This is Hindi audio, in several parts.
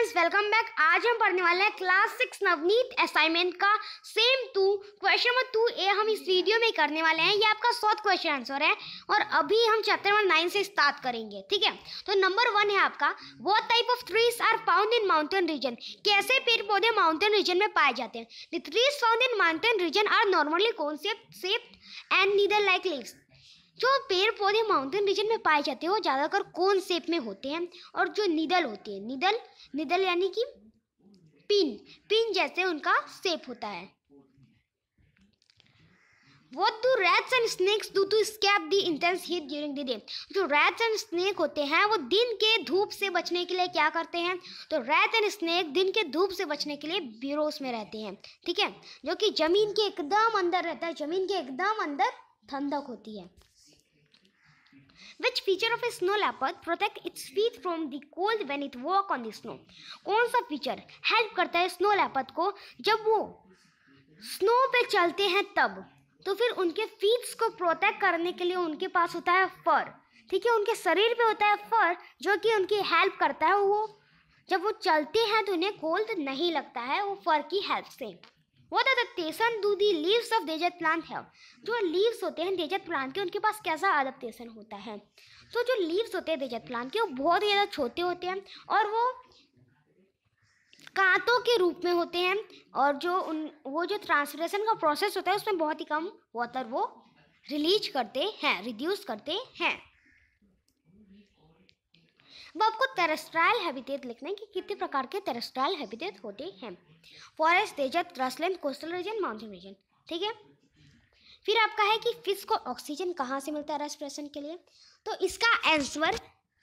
Friends, welcome back. आज हम पढ़ने वाले हैं क्लास 6 नवनीत असाइनमेंट का सेम 2 क्वेश्चन नंबर 2A हम इस वीडियो में करने वाले हैं। ये आपका शॉर्ट क्वेश्चन आंसर है और अभी हम चैप्टर नंबर 9 से स्टार्ट करेंगे। ठीक है, तो नंबर 1 है आपका, what type of trees are found in mountain region. कैसे पेड़ पौधे माउंटेन रीजन में पाए जाते हैं। The trees found in mountain region are normally cone shaped and needle like leaves. जो पेड़ पौधे माउंटेन रीजन में पाए जाते हैं वो ज़्यादातर कोन शेप में होते हैं और जो नीडल होती है, नीडल यानी कि पिन जैसे उनका शेप होता है। What do rats and snakes do to escape the intense heat during the day? जो rats and snake होते हैं वो दिन के धूप से बचने के लिए क्या करते हैं। तो rat and snake दिन के धूप से बचने के लिए burrows में रहते हैं। ठीक है, जो कि जमीन के एकदम अंदर रहता है, जमीन के एकदम अंदर ठंडक होती है। Which feature of a snow leopard protect its feet from the cold when it walk on the snow? कौन सा फीचर हेल्प करता है स्नो लेपर्ड को जब वो स्नो पे चलते हैं तब। तो फिर उनके फीट्स को प्रोटेक्ट करने के लिए उनके पास होता है फर। ठीक है, उनके शरीर पे होता है फर जो कि उनकी हेल्प करता है। वो जब वो चलते हैं तो उन्हें कोल्ड नहीं लगता है वो फर की हेल्प से। What adaptation do the leaves of desert plant have? जो लीव्स होते हैं डेजर्ट प्लांट के, उनके पास कैसा अडेप्टेशन होता है। तो जो लीव्स होते हैं डेजर्ट प्लांट के वो बहुत ही ज़्यादा छोटे होते हैं और वो कांटों के रूप में होते हैं और वो जो ट्रांसपिरेशन का प्रोसेस होता है उसमें बहुत ही कम वाटर वो रिड्यूस करते हैं। अब आपको टेरेस्ट्राइल हैबिटेट लिखना है कि कितने प्रकार के टेरेस्ट्राइल हैबिटेट होते हैं। Forest, desert, grassland, coastal region, mountain region. ठीक है, फिर आपका है कि फिश को ऑक्सीजन कहाँ से मिलता है रेस्पिरेशन के लिए। तो इसका answer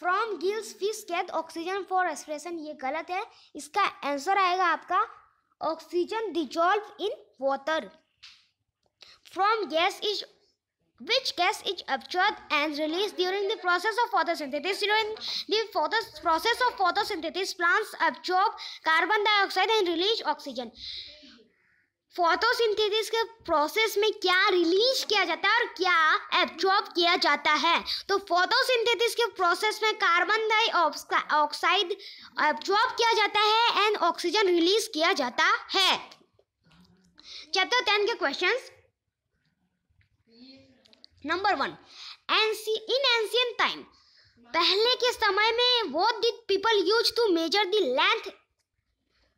from gills fish gate oxygen for respiration, ये गलत है। इसका आंसर आएगा आपका oxygen dissolve in water. From gas is which gas is absorbed and released during the process of photosynthesis. During the process of photosynthesis, plants absorb carbon dioxide and release oxygen. Photosynthesis के प्रोसेस में क्या रिलीज किया जाता है और क्या एब्जॉर्ब किया जाता है। तो फोटोसिंथेसिस के प्रोसेस में कार्बन डाइऑक्साइड एब्जॉर्ब किया जाता है एंड ऑक्सीजन रिलीज किया जाता है। चैप्टर 10 के questions. Number 1, in ancient time, पहले के समय में what did people use to measure the length.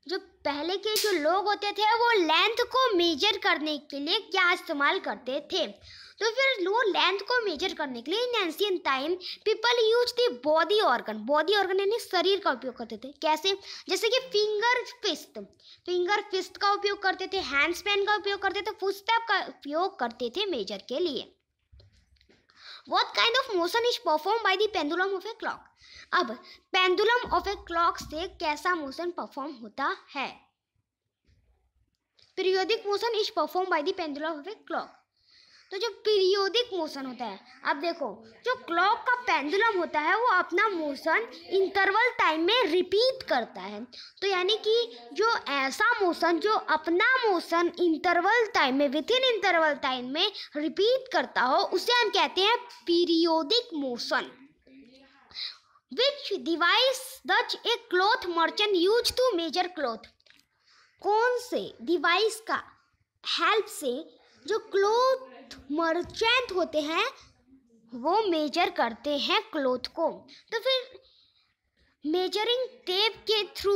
जो पहले के जो लोग होते थे वो लेंथ को मेजर करने के लिए क्या इस्तेमाल करते थे। तो फिर वो लेंथ को मेजर करने के लिए इन ancient time people use the body organ यानी शरीर का उपयोग करते थे। कैसे, जैसे कि फिंगर फिस्ट का उपयोग करते थे, हैंड स्पैन का उपयोग करते थे, फुटस्टेप का उपयोग करते थे मेजर के लिए। What kind of motion is performed by the pendulum of a clock? अब पेंडुलम ऑफ ए क्लॉक से कैसा मोशन परफॉर्म होता है। Periodic motion is perform by the pendulum of a clock. तो जो पीरियोडिक मोशन होता है, अब देखो जो क्लॉक का पेंडुलम होता है वो अपना मोशन इंटरवल टाइम में रिपीट करता है। तो यानी कि जो ऐसा मोशन जो अपना मोशन इंटरवल टाइम में विद इन इंटरवल टाइम में रिपीट करता हो उसे हम कहते हैं periodic motion. Which device does a cloth merchant use to measure cloth. कौन से डिवाइस का हेल्प से जो क्लॉथ मर्चेंट होते हैं वो मेजर करते हैं क्लॉथ को। तो फिर मेजरिंग टेप के थ्रू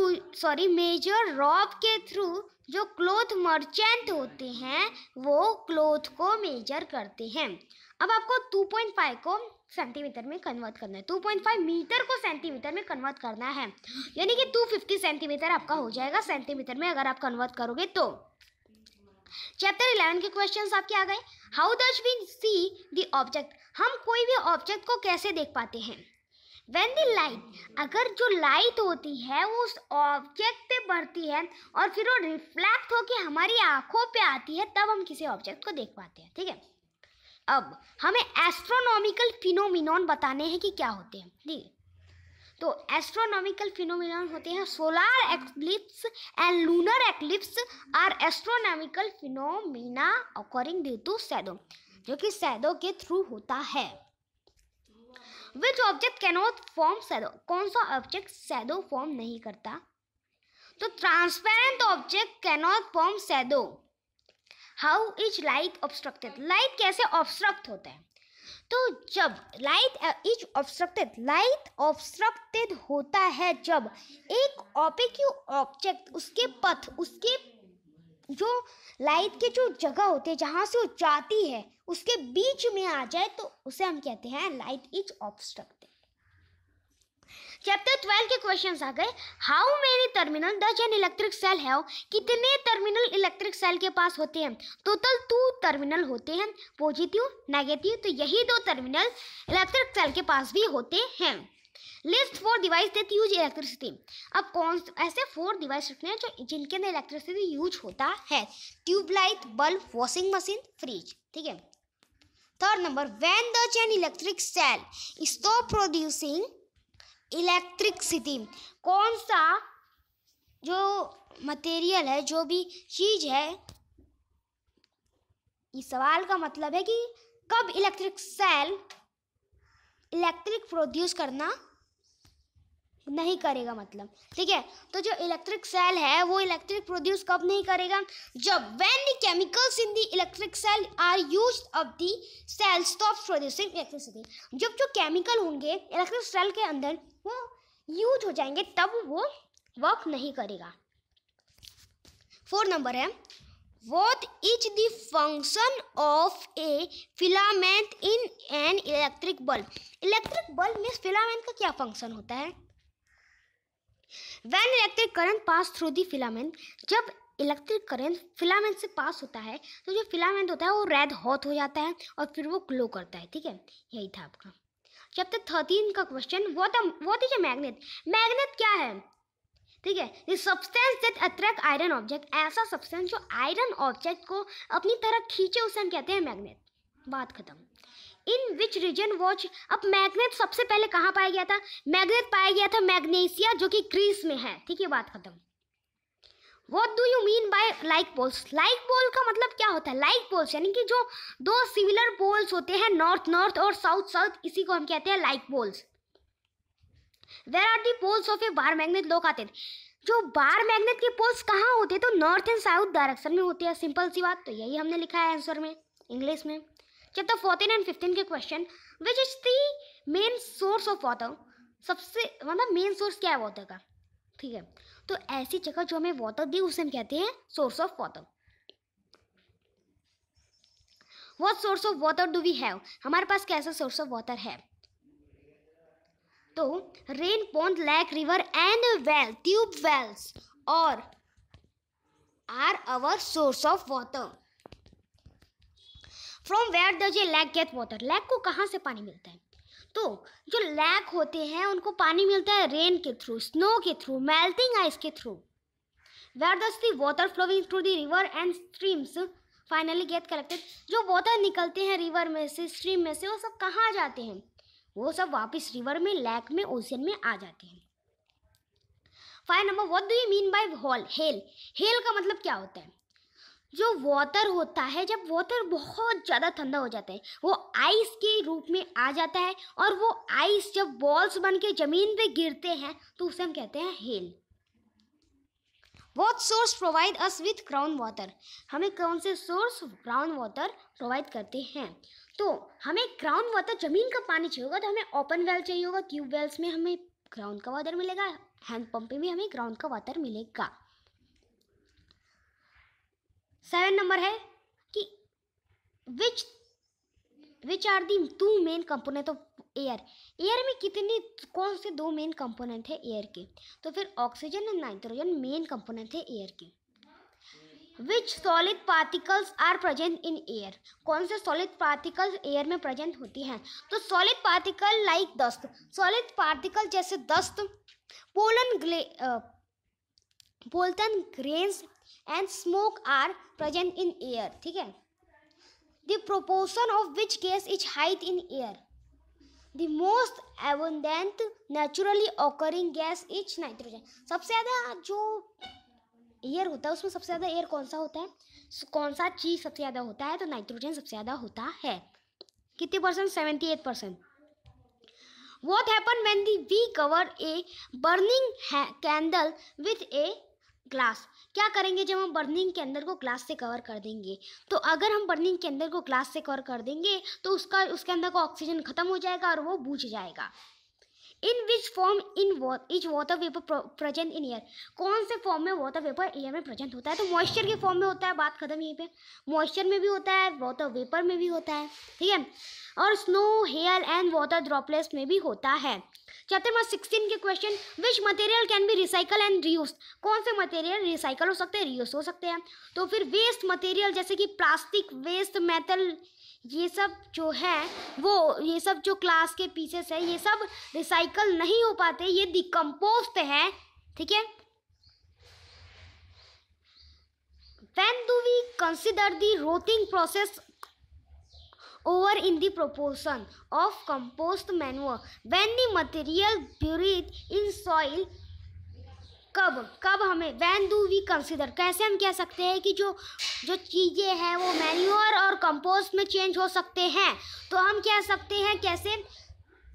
मेजर रॉड के थ्रू जो क्लॉथ मर्चेंट होते हैं वो क्लॉथ को मेजर करते हैं। अब आपको 2.5 को सेंटीमीटर में कन्वर्ट करना है, 2.5 मीटर को सेंटीमीटर में कन्वर्ट करना है, यानी कि 250 सेंटीमीटर आपका हो जाएगा सेंटीमीटर में अगर आप कन्वर्ट करोगे तो। चैप्टर 11 के क्वेश्चंस आपके आ गए। How does we see the object, हम कोई भी ऑब्जेक्ट को कैसे देख पाते हैं। व्हेन द लाइट, अगर जो लाइट होती है वो उस ऑब्जेक्ट पे बढ़ती है और फिर वो रिफ्लेक्ट होकर हमारी आंखों पे आती है तब हम किसी ऑब्जेक्ट को देख पाते हैं। ठीक है, अब हमें एस्ट्रोनॉमिकल फिनोमिनॉन बताने हैं कि क्या होते हैं। ठीक है, तो एस्ट्रोनॉमिकल फिनोमिनॉन होते हैं solar eclipse and lunar eclipse are astronomical phenomena according due to shadow, जो कि शैडो के थ्रू होता है। Which object cannot form shadow, कौन सा ऑब्जेक्ट शैडो फॉर्म नहीं करता तो transparent object cannot form shadow. How is light obstructed, light कैसे ऑब्स्ट्रक्ट होता है? तो जब लाइट ऑब्स्ट्रक्टेड होता है जब एक ओपेक ऑब्जेक्ट उसके पथ, उसके जो लाइट के जो जगह होते हैं जहाँ से वो जाती है उसके बीच में आ जाए तो उसे हम कहते हैं लाइट इज ऑब्स्ट्रक्टेड। चैप्टर 12 के क्वेश्चंस आ गए। How many terminal does an electric cell have, कितने टर्मिनल इलेक्ट्रिक सेल के पास होते हैं? टोटल 2 टर्मिनल होते हैं, पॉजिटिव नेगेटिव। तो यही 2 टर्मिनल इलेक्ट्रिक सेल के पास भी होते हैं। List 4 device that use electricity. अब कौन ऐसे 4 डिवाइस रखने हैं जो जिनके अंदर इलेक्ट्रिसिटी यूज होता है? Tube light, bulb, washing machine, fridge. ठीक है। Third number, when does an electric cell stop producing electricity. कौन सा जो मटेरियल है, जो भी चीज है, इस सवाल का मतलब है कि कब इलेक्ट्रिक सेल इलेक्ट्रिक प्रोड्यूस करना नहीं करेगा, मतलब। ठीक है। तो जो इलेक्ट्रिक सेल है वो इलेक्ट्रिक प्रोड्यूस कब नहीं करेगा? जब when the chemicals in the electric cell are used up the cell stops producing electricity. जब जो केमिकल होंगे इलेक्ट्रिक सेल के अंदर वो यूज हो जाएंगे तब वो वर्क नहीं करेगा। 4 नंबर है, what is the function of A filament in an electric bulb. Electric bulb में फिलामेंट का क्या फंक्शन होता है? When electric current pass through the filament, जब इलेक्ट्रिक करंट फिलामेंट से पास होता है तो जो फिलामेंट होता है वो रेड हॉट हो जाता है और फिर वो ग्लो करता है। ठीक है, यही था आपका चैप्टर 13 का question. What is a magnet. Magnet क्या है? ठीक है, ये substance that attract iron object. ऐसा सब्सटेंस जो आयरन ऑब्जेक्ट को अपनी तरफ खींचे उसे हम कहते हैं मैग्नेट। बात खत्म। इन विच रीजन वॉच। अब मैग्नेट सबसे पहले कहाँ पाया गया था? मैग्नेट पाया गया था मैग्नीशिया, जो कि ग्रीस में है। ठीक है, बात खत्म। What do you mean by like poles? Like pole का मतलब क्या होता है? Like poles यानी कि जो 2 सिमिलर पोल्स होते हैं, नॉर्थ नॉर्थ और साउथ साउथ, इसी को हम कहते हैं like poles. Where are the poles of a bar magnet located? जो बार मैग्नेट के पोल्स कहाँ होते हैं? तो नॉर्थ एंड साउथ डायरेक्शन में होते हैं। सिंपल सी बात। तो यही हमने लिखा है आंसर में इंग्लिश में। चैप्टर 14 एंड 15 के question. Which is the main source of water. सबसे मतलब मेन सोर्स क्या है वाटर का? ठीक है, तो ऐसी जगह जो हमें वाटर दी उसे हम कहते हैं source of water. What source of water do we have. हमारे पास कैसा सोर्स ऑफ वाटर है? तो rain, pond, lake, river and well, tube wells और are our source of water. From where does a lake get water. Lake को कहाँ से पानी मिलता है? तो जो लेक होते हैं उनको पानी मिलता है रेन के थ्रू, स्नो के थ्रू, मेल्टिंग आइस के थ्रू। Where does the water flowing through the river and streams finally get collected. जो वाटर निकलते हैं रिवर में से, स्ट्रीम में से, वो सब कहाँ जाते हैं? वो सब वापस रिवर में, लेक में, ओशन में आ जाते हैं। 5 number, what do you mean by hello. Hello का मतलब क्या होता है? जो वाटर होता है, जब वाटर बहुत ज़्यादा ठंडा हो जाता है वो आइस के रूप में आ जाता है और वो आइस जब बॉल्स बन के ज़मीन पे गिरते हैं तो उसे हम कहते हैं hello. What source provide us with ground water. हमें कौन से सोर्स ग्राउंड वाटर प्रोवाइड करते हैं? तो हमें ग्राउंड वाटर, ज़मीन का पानी चाहिए होगा तो हमें ओपन वेल चाहिए होगा। ट्यूब वेल्स में हमें ग्राउंड का वाटर मिलेगा, हैंड पंप में भी हमें ग्राउंड का वाटर मिलेगा। 7 नंबर है कि which are the 2 main component of air. Air में कौन से 2 मेन कंपोनेंट है एयर के? तो फिर ऑक्सीजन और नाइट्रोजन मेन कंपोनेंट है एयर के। Which solid particles are present in air. कौन से सॉलिड पार्टिकल्स एयर में प्रेजेंट होती हैं? तो solid particle like dust. Solid particle जैसे dust, pollen grains and smoke are present in air. ठीक है। The proportion of which gas is height in air. The most abundant naturally occurring gas is nitrogen. सबसे ज़्यादा जो एयर होता है उसमें सबसे ज़्यादा एयर कौन सा होता है? कौन सा चीज़ सबसे ज़्यादा होता है? तो नाइट्रोजन सबसे ज़्यादा होता है। कितने percent? 78%। What happen when we cover a burning candle with a glass क्या करेंगे जब हम बर्निंग के अंदर को ग्लास से कवर कर देंगे? तो अगर हम बर्निंग के अंदर को ग्लास से कवर कर देंगे तो उसके अंदर का ऑक्सीजन खत्म हो जाएगा और वो बुझ जाएगा। In which form is water vapour present in air? कौन से फॉर्म में वाटर वेपर एयर में प्रेजेंट होता है? तो मॉइस्चर के फॉर्म में होता है, बात खत्म यहीं पे। मॉइस्चर में भी होता है, वाटर वेपर में भी होता है, ठीक है। और snow, hair and water droplets में भी होता है। चैप्टर नंबर 16 के question, which material can be recycle and reuse? कौन से मटेरियल रिसाइकल हो सकते हैं, रीयूज हो सकते हैं? तो फिर वेस्ट मटेरियल जैसे कि प्लास्टिक, वेस्ट मेटल, ये सब जो है वो, ये सब जो क्लास के पीसेस है, ये सब रिसाइकल नहीं हो पाते, ये डिकम्पोज्ड है, ठीक है। When do we consider the rotting process over in the proportion of compost manure? When the material buried in soil, कब हमें when do we consider, कैसे हम कह सकते हैं कि जो चीज़ें हैं वो मैन्योर और कंपोस्ट में चेंज हो सकते हैं? तो हम कह सकते हैं कैसे,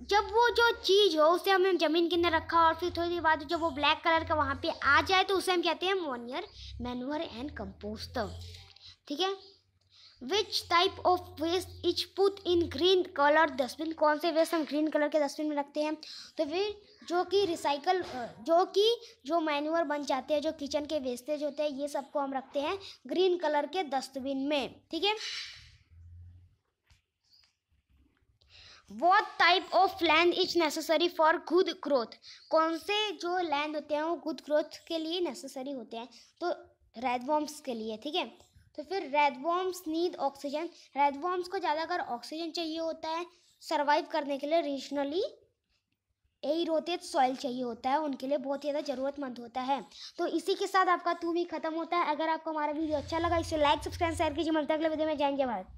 जब वो जो चीज़ हो उसे हमने ज़मीन के अंदर रखा और फिर थोड़ी देर बाद जब वो ब्लैक कलर का वहाँ पे आ जाए तो उसे हम कहते हैं मैन्योर एंड कंपोस्ट, ठीक है। Which type of waste is put in green colour dustbin? कौन से वेस्ट हम ग्रीन कलर के डस्टबिन में रखते हैं? तो फिर जो कि रिसाइकल, जो मैन्योर बन जाते हैं, जो किचन के वेस्टेज होते हैं, ये सबको हम रखते हैं ग्रीन कलर के डस्टबिन में, ठीक है। What type of land is necessary for good growth? कौन से जो लैंड होते हैं वो गुड ग्रोथ के लिए नेसेसरी होते हैं? तो रेडवॉर्म्स के लिए, ठीक है। तो फिर रेडवॉर्म्स नीड ऑक्सीजन, रेडवॉर्म्स को ज़्यादातर ऑक्सीजन चाहिए होता है सर्वाइव करने के लिए। रीजनली एरोटेड सॉइल चाहिए होता है, उनके लिए बहुत ज़्यादा ज़रूरतमंद होता है। तो इसी के साथ आपका 2 वीक खत्म होता है। अगर आपको हमारा वीडियो अच्छा लगा इसे लाइक, सब्सक्राइब, शेयर कीजिए। मिलते हैं अगले वीडियो में। जय हिंद, जय भारत।